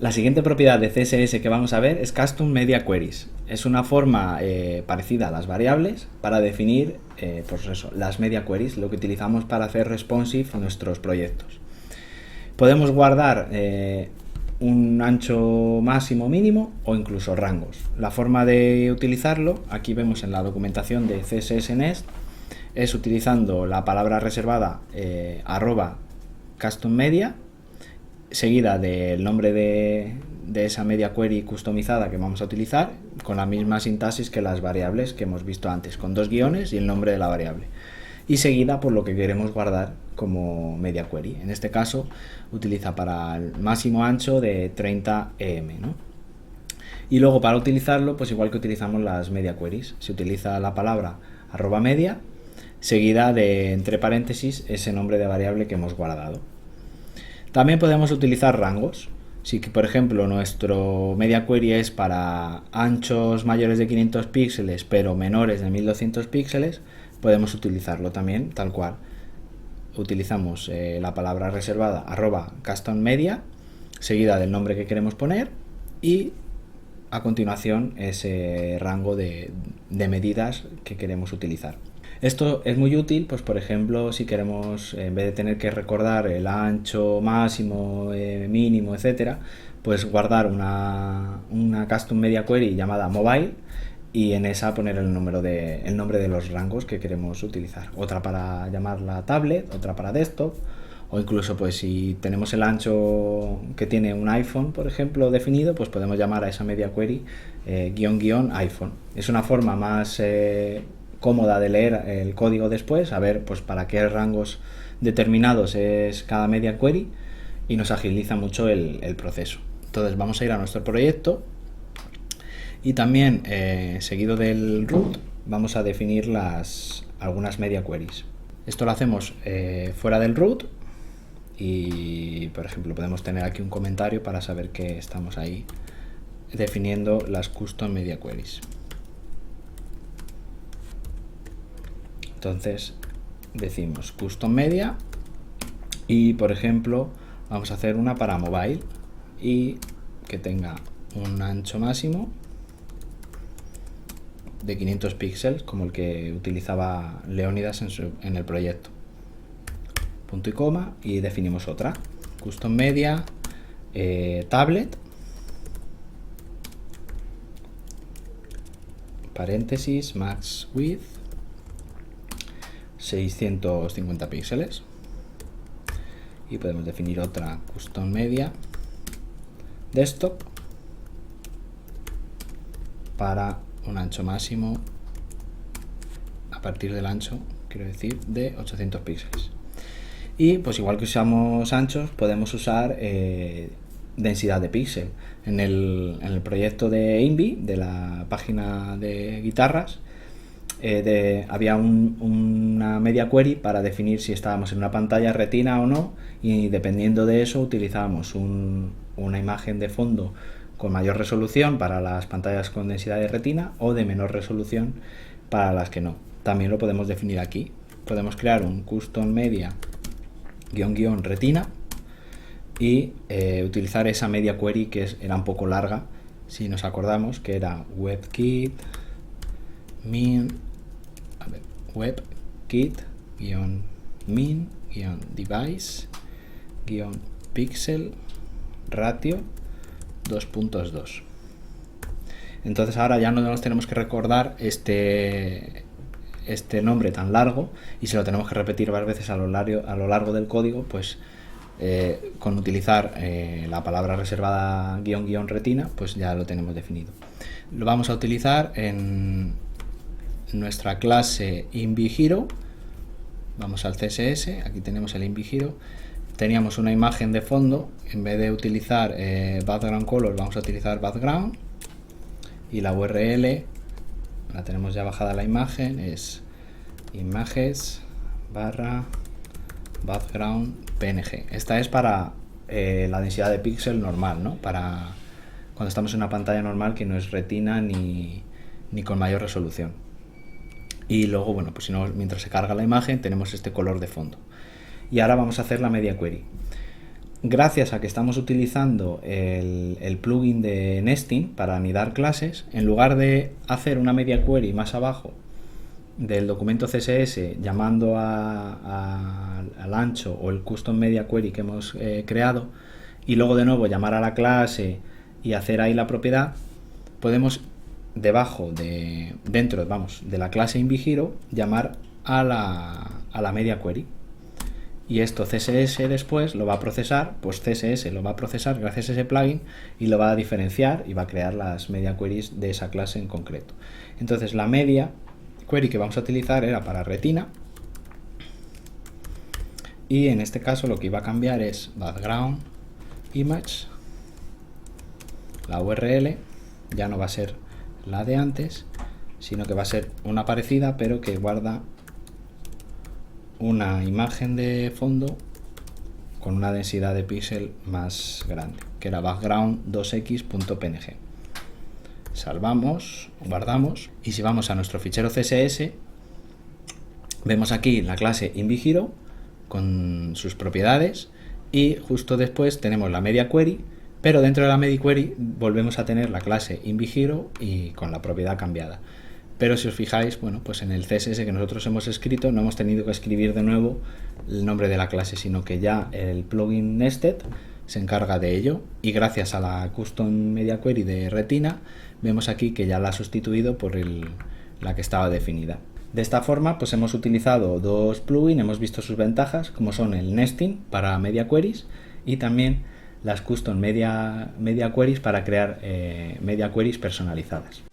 La siguiente propiedad de CSS que vamos a ver es Custom Media Queries. Es una forma parecida a las variables para definir pues eso, las media queries, lo que utilizamos para hacer responsive nuestros proyectos. Podemos guardar un ancho máximo, mínimo o incluso rangos. La forma de utilizarlo, aquí vemos en la documentación de CSS Nest, es utilizando la palabra reservada @custom media, seguida del nombre de esa media query customizada que vamos a utilizar, con la misma sintaxis que las variables que hemos visto antes, con 2 guiones y el nombre de la variable, y seguida por lo que queremos guardar como media query. En este caso utiliza para el máximo ancho de 30 EM, ¿no? Y luego para utilizarlo, pues igual que utilizamos las media queries, se utiliza la palabra @media seguida de entre paréntesis ese nombre de variable que hemos guardado. También podemos utilizar rangos. Si, por ejemplo, nuestro media query es para anchos mayores de 500 píxeles pero menores de 1200 píxeles, podemos utilizarlo también tal cual. Utilizamos la palabra reservada @custom media seguida del nombre que queremos poner y a continuación ese rango de medidas que queremos utilizar. Esto es muy útil, pues por ejemplo, si queremos, en vez de tener que recordar el ancho máximo, mínimo, etcétera, pues guardar una custom media query llamada mobile y en esa poner el nombre de los rangos que queremos utilizar. Otra para llamarla tablet, otra para desktop, o incluso pues si tenemos el ancho que tiene un iPhone, por ejemplo, definido, pues podemos llamar a esa media query _iPhone. Es una forma más cómoda de leer el código después, a ver pues para qué rangos determinados es cada media query, y nos agiliza mucho el proceso. Entonces vamos a ir a nuestro proyecto y también seguido del root vamos a definir algunas media queries. Esto lo hacemos fuera del root y por ejemplo podemos tener aquí un comentario para saber que estamos ahí definiendo las custom media queries. Entonces decimos custom media y por ejemplo vamos a hacer una para mobile y que tenga un ancho máximo de 500 píxeles como el que utilizaba Leónidas en el proyecto. Punto y coma y definimos otra custom media tablet paréntesis max width 650 píxeles y podemos definir otra custom media desktop para un ancho máximo a partir del ancho, quiero decir, de 800 píxeles. Y pues igual que usamos anchos, podemos usar densidad de píxel. En el proyecto de Invi, de la página de guitarras, había una media query para definir si estábamos en una pantalla retina o no, y dependiendo de eso utilizábamos una imagen de fondo con mayor resolución para las pantallas con densidad de retina o de menor resolución para las que no. También lo podemos definir aquí. Podemos crear un custom media -- retina y utilizar esa media query que era un poco larga, si nos acordamos, que era WebKit min device pixel ratio 2.2. Entonces ahora ya no nos tenemos que recordar este nombre tan largo y se lo tenemos que repetir varias veces a lo largo del código, pues con utilizar la palabra reservada -- retina, pues ya lo tenemos definido. Lo vamos a utilizar en nuestra clase InViHero. Vamos al CSS, aquí tenemos el InViHero. Teníamos una imagen de fondo, en vez de utilizar background color vamos a utilizar background, y la URL la tenemos ya bajada la imagen, es images/background png. Esta es para la densidad de píxel normal, ¿no? Para cuando estamos en una pantalla normal que no es retina ni con mayor resolución. Y luego, bueno, pues si no, mientras se carga la imagen tenemos este color de fondo. Y ahora vamos a hacer la media query. gracias a que estamos utilizando el plugin de Nesting para anidar clases, en lugar de hacer una media query más abajo del documento CSS llamando al ancho o el custom media query que hemos creado y luego de nuevo llamar a la clase y hacer ahí la propiedad, podemos dentro de la clase InViehero llamar a la media query. Y esto CSS después lo va a procesar, pues CSS lo va a procesar gracias a ese plugin y lo va a diferenciar y va a crear las media queries de esa clase en concreto. Entonces la media query que vamos a utilizar era para Retina y en este caso lo que iba a cambiar es background image, la URL ya no va a ser la de antes, sino que va a ser una parecida pero que guarda una imagen de fondo con una densidad de píxel más grande, que era background2x.png. Salvamos, guardamos y si vamos a nuestro fichero CSS vemos aquí la clase InViehero con sus propiedades y justo después tenemos la media query, pero dentro de la media query volvemos a tener la clase InViehero y con la propiedad cambiada. Pero si os fijáis, bueno, pues en el CSS que nosotros hemos escrito no hemos tenido que escribir de nuevo el nombre de la clase, sino que ya el plugin Nested se encarga de ello y gracias a la Custom Media Query de Retina vemos aquí que ya la ha sustituido por la que estaba definida. De esta forma pues hemos utilizado dos plugins, hemos visto sus ventajas como son el Nesting para Media Queries y también las Custom Media Queries para crear Media Queries personalizadas.